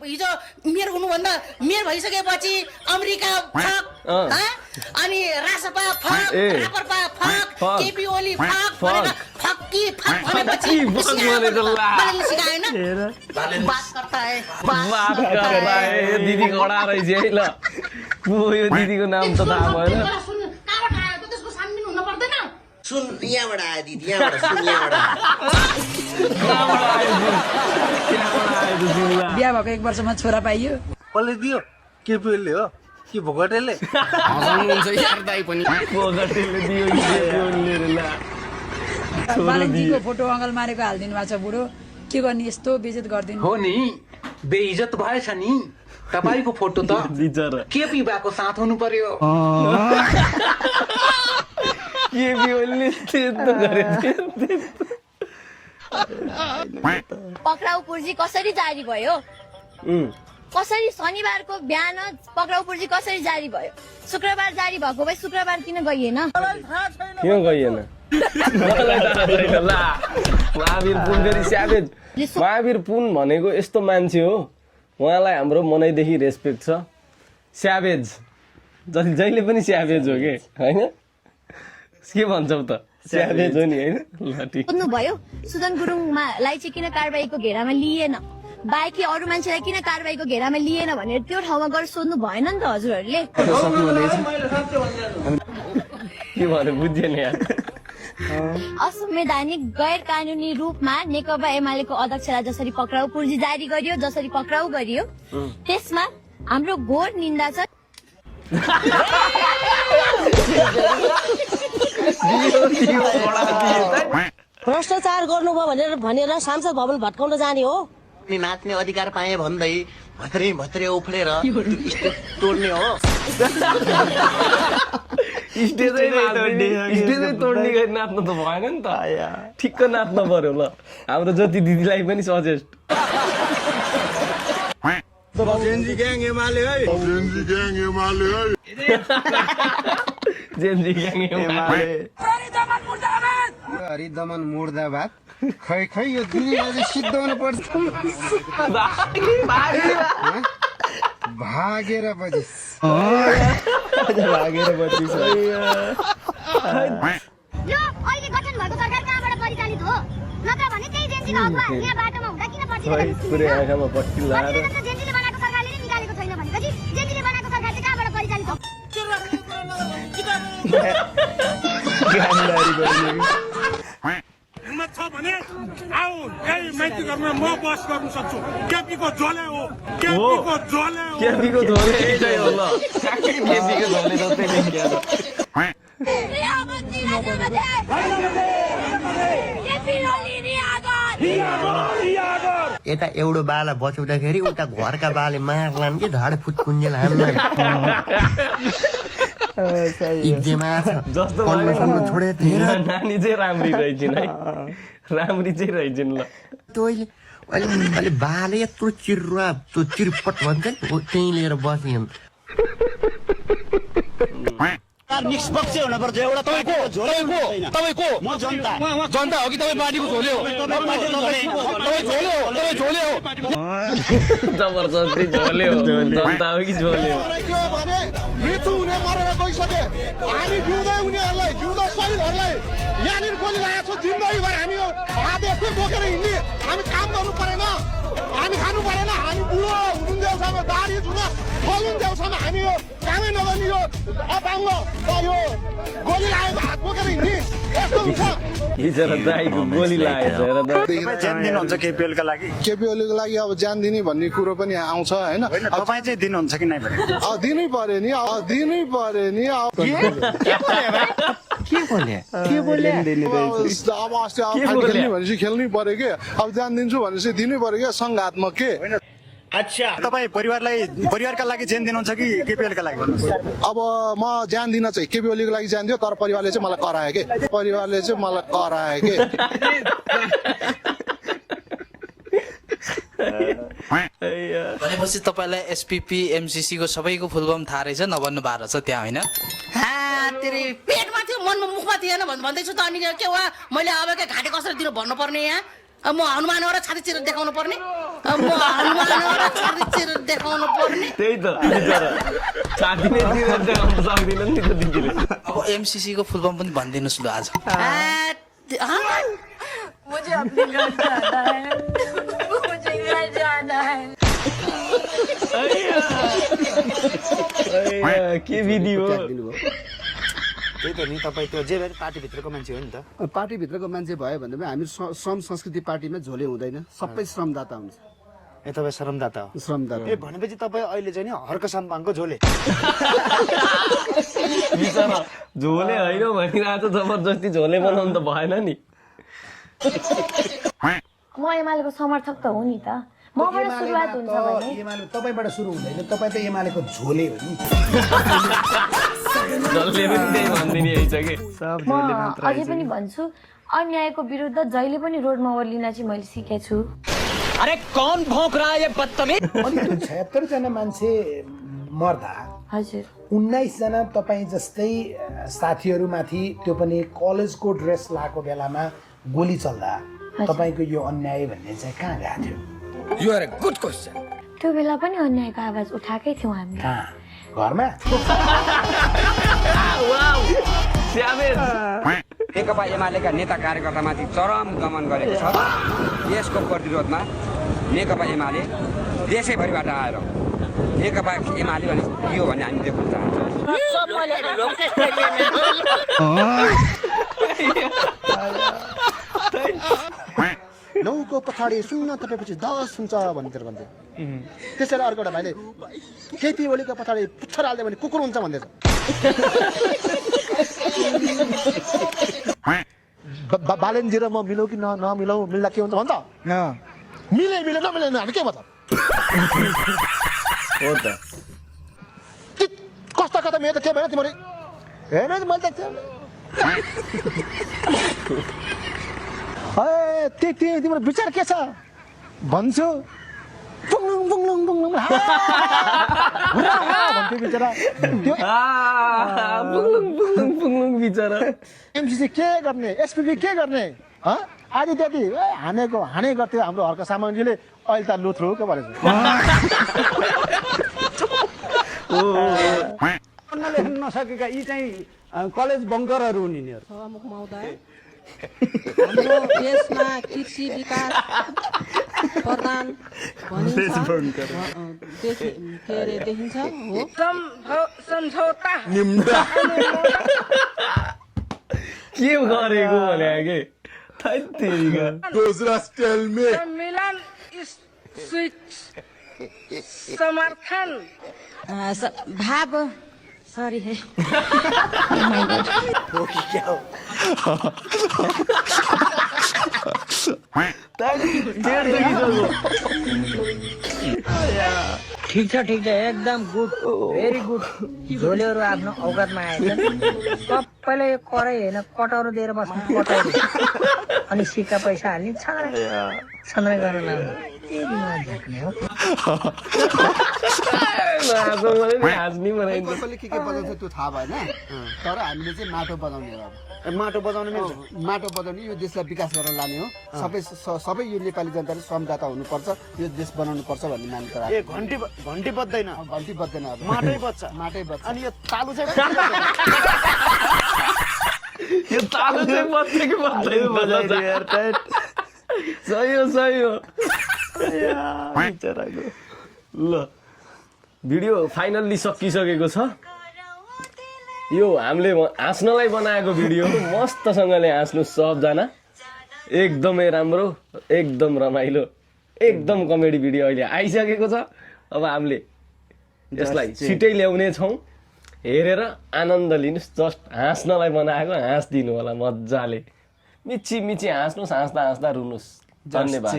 हिजो मेयर हुनुभन्दा मेयर भइसकेपछि अमेरिका फक अनि रासपा फक रापरपा फक केपी ओली फक भनेर फक्की फक भनेपछि बालेले सिकाएन बात करता है दिदी कडा रहेछ है ल यो दिदीको नाम त थाहा भएन कहाँबाट आयो त त्यसको छानबिन हुन पर्दैन सुन यहाँबाट आयो दिदी यहाँबाट सुन यहाँबाट बिहा भएको 1 वर्षमा छोरा पाइयो कसले दियो केपीएलले हो कि भोगटेले हसाउनुहुन्छ यार दाइ पनि भोगटेले दियो बालकजीको फोटो अङ्गल मारेको हालिदिनु भएको छ बुढो के गर्ने यस्तो बेइज्जत गरिदिनु हो नि बेइज्जत भएछ नि तपाईको फोटो त केपी बाको साथ हुनु पर्यो केपी ओलीले त्यस्तो गरेथे पक्राउ पूर्जी कसरी जारी भयो कसरी शनिबारको बिहान पक्राउ पूर्जी कसरी जारी भयो शुक्रबार जारी भएको भए शुक्रबार किन गइएन किन गइएन महावीर पुन फेरि स्याभेज महावीर पुन भनेको यस्तो मान्छे हो उहाँलाई हाम्रो मनैदेखि रेस्पेक्ट छ स्याभेज जहिले पनि स्याभेज हो के होइन के भन्छौ त स्याभेज हो नि होइन सोध्नु भयो सुदन गुरुङलाई चाहिँ किन कारबाहीको घेरामा लिएन बाँकी अरू मान्छेलाई किन कारबाहीको घेरामा लिएन भनेर त्यो ठाउँमा गएर सोध्नु भएन नि त हजुरहरूले के भने बुझेन यार असंवैधानिक गैर कानूनी रूपमा नेकपा एमालेको अध्यक्षलाई जसरी पक्राउ पूर्जी जारी गरियो जसरी पक्राउ गरियो त्यसमा हाम्रो घोर निन्दा छ भ्रष्टाचार गर्नुभयो भनेर सांसद भवन भत्काउन जाने हो अनि नाच्ने अधिकार पाए भन्दै भत्रे भत्रे उफ्लेर स्टेज तोड्ने हो स्टेजै तोड्ने गरी नाच्नु त भएन नि त ठिक्क नाच्न पर्यो ल हाम्रो ज्योति दिदीलाई पनि सजेस्ट जेन्जी ग्याङ एमाले है जेन्जी ग्याङ एमाले हरिदमन मुर्दाबाद खै खै यो दिदीलाई सिद्धाउनु पर्छ भागेर बजिस यो अहिले गठन भएको सरकार कहाँबाट परिचालित हो नत्र भने त्यही जेन्जीको अगुवा यहाँ बाटोमा हुँदा किन पुरै आँखामा पट्टी लाएर जेन्जीले बनाएको सरकारले नै निकालेको छैन भनेपछि जेन्जीले बनाएको सरकार चाहिँ कहाँबाट परिचालित हो हिम्मत छ भने आऊ यही माइती गर्न म बस गर्न सक्छु केपीको झोले हो केपीको झोले यही हो ल ठ्याक्कै केपीको झोले जस्तै लेखिया छ यता एउटो बाला बचाउँदाखेरि उता घरका बाले मार्लान् कि झाड फुटकुन्जेल हान्लान् जस्तो छोडे नानी चाहिँ राम्री रहेछन् है राम्री चाहिँ रहेछन् ल अहिले बाले यत्रो चिरुवा त्यो चिरपट भन्छ नि त्यही लिएर बस्यो निष्पक्ष हुनुपर्छ एउटा तपाईको म जनता हो कि तपाईँ पार्टीको झोले हो जबरजस्ती झोले हो जनता हो कि झोले हो मृत्यु हुने मरेर गइसके हामी जिउँदै उनीहरूलाई जिउँदो शहीदहरूलाई यहाँनिर गोली लागेको छ जिन्दगीभर हामी यो हात यस्तै बोकेर हिँड्ने हामी काम गर्नु परेन हामी खानु परेन हामी बुढो हुनुन्जेलसम्म दारी झुन खोलुन्जेलसम्म हामी यो कामै नगर्ने यो अपाङ्ग यो गोली लागेको हात बोकेर हिँड्ने यस्तो हुन्छ बिचरा दाइको गोली लागेछ हेर त ज्यान दिनुहुन्छ केपीएलका लागि केपीओलीको लागि अब ज्यान दिने भन्ने कुरो पनि आउँछ होइन तपाईँ चाहिँ दिनुहुन्छ कि नै भने दिनै पर्यो नि अब अस्ति खेल्ने भनेपछि खेल्नै पर्यो के अब ज्यान दिन्छु भनेपछि दिनै पर्यो क्या सङ्घात्मक के अच्छा तपाईँ परिवारका लागि ज्यान दिनुहुन्छ कि केपीएलका लागि अब म ज्यान दिन चाहिँ केपीओलीको लागि ज्यान दियो तर परिवारले चाहिँ मलाई करायो के भनेपछि तपाईँलाई एसपीपी एमसीसी को सबैको फुलफर्म थाहा रहेछ नभन्नु भएको रहेछ त्यहाँ होइन पेटमा थियो मनमा मुखमा थिएन भन्दैछु त अनि के वा मैले अब के घाँटी कसरी दिनु भन्नुपर्ने यहाँ म हनुमान हो र छाती चिरेर देखाउनु पर्ने म हनुमान हो र छाती देखाउनु पर्ने त्यही त बिचरा साथीले दिएर देखाउन सक्दिनन् नि त दिदीले अब एमसीसी को फुल फर्म पनि भनिदिनुहोस् ल आज मुझे अपने घर जाना है मुझे घर जाना है के विधि हो त्यही त नि तपाईँ त्यो जे भए पार्टीभित्रको मान्छे हो नि त पार्टीभित्रको मान्छे भयो भने हामी श्रम संस्कृति पार्टीमा झोले हुँदैन सबै श्रमदाता हुन्छ ए तपाईँ श्रमदाता हो श्रमदाता ए भनेपछि तपाईँ अहिले चाहिँ नि हर्क सम्मानको झोले बिचरा झोले होइन भनिरहेको छ जबरजस्ती झोले बनाउनु त भएन नि म एमालेको समर्थक त हो नि त मबाट सुरुवात हुन्छ भने एमाले तपाईँबाट सुरु हुँदैन तपाईँ त एमालेको झोले हो नि जसले पनि त्यही भनिदिने रहेछ कि म अझै पनि भन्छु अन्यायको विरुद्ध जहिले पनि रोडमा ओर्लिन चाहिँ मैले सिकेको छु अरे कौन भौंक रहा है ये बदतमीज अनि त्यो 76 जना मान्छे मर्दा हजुर 19 जना तपाईँ जस्तै साथीहरूमाथि त्यो पनि कलेजको ड्रेस लगाएको बेलामा गोली चल्दा तपाईँको यो अन्याय भन्ने चाहिँ कहाँ गएको थियो you are a good question त्यो बेला पनि अन्यायको आवाज उठाएकै थियौँ हामी कहाँ घरमा नेकपा एमालेका नेता कार्यकर्तामाथि चरम दमन गरेको छ यसको प्रतिरोधमा नेकपा एमाले देशैभरिबाट आएर नेकपा एमाले भने यो भन्ने हामी देख्न चाहन्छौँ 9 को पछाडि 0 थपेपछि 10 हुन्छ भनेर भन्थे त्यसैले अर्को एउटा भाइले केपी ओलीको पछाडि पुच्छर हाल्दै भने कुकुर हुन्छ भन्दैछ बालेनजी र म मिलौ कि नमिलौ मिल्दा के हुन्छ भन्छ मिले नमिले हामी के भन्छ हो त कस्ता कता मेरो त के भयो तिमीले हेर्नु मैले त तिम्रो विचार के छ भन्छु पुङलुङ पुङलुङ पुङलुङ भन्थ्यो बिचरा पुङलुङ बिचरा एमसीसी के गर्ने एसपीपी के गर्ने आदि त्यति हाने गर्थ्यो हाम्रो हर्क सामानजीले अहिले त लुथ्रो के भनेको लेख्न नसकेका यी चाहिँ कलेज बङ्करहरू हुन् यिनीहरू सभामुख महोदय हाम्रो देशमा कृषि विकास प्रधान देखिन्छ हो सम्झौता के गरेको भने के सम्मेलन समर्थन भाव सरी है ठिक छ एकदम गुड भेरी गुड झोलेहरू आफ्नो औकातमा आएछन् सबैले यो करै होइन कटौरो दिएर बस्नु कटौरो अनि सिक्का पैसा हाल्ने छन्द्रै गर्न के बजाउँछ त्यो थाहा भएन तर हामीले चाहिँ माटो बजाउने हो माटो बजाउनु मिल्छ माटो बजाउने यो देशलाई विकास गरेर लाने हो सबै यो नेपाली जनताले श्रमदाता हुनुपर्छ यो देश बनाउनु पर्छ भन्ने मान्यता ए घन्टी बज्दैन घन्टी बज्दैन माटै बज्छ अनि यो तालु चाहिँ यो तालु चाहिँ बज्छ कि बज्दैन सही हो ल भिडियो फाइनल्ली सकिसकेको छ यो हामीले हाँस्नलाई बनाएको भिडियो मस्तसँगले हाँस्नु सबजना एकदमै राम्रो एकदम रमाइलो एकदम कमेडी भिडियो अहिले आइसकेको छ अब हामीले यसलाई छिटै ल्याउने छौँ हेरेर आनन्द लिनुहोस् जस्ट हाँस्नलाई बनाएको हाँस्दिनु होला मजाले मिची हाँस्नुहोस् हाँस्दा रुनुहोस् धन्यवाद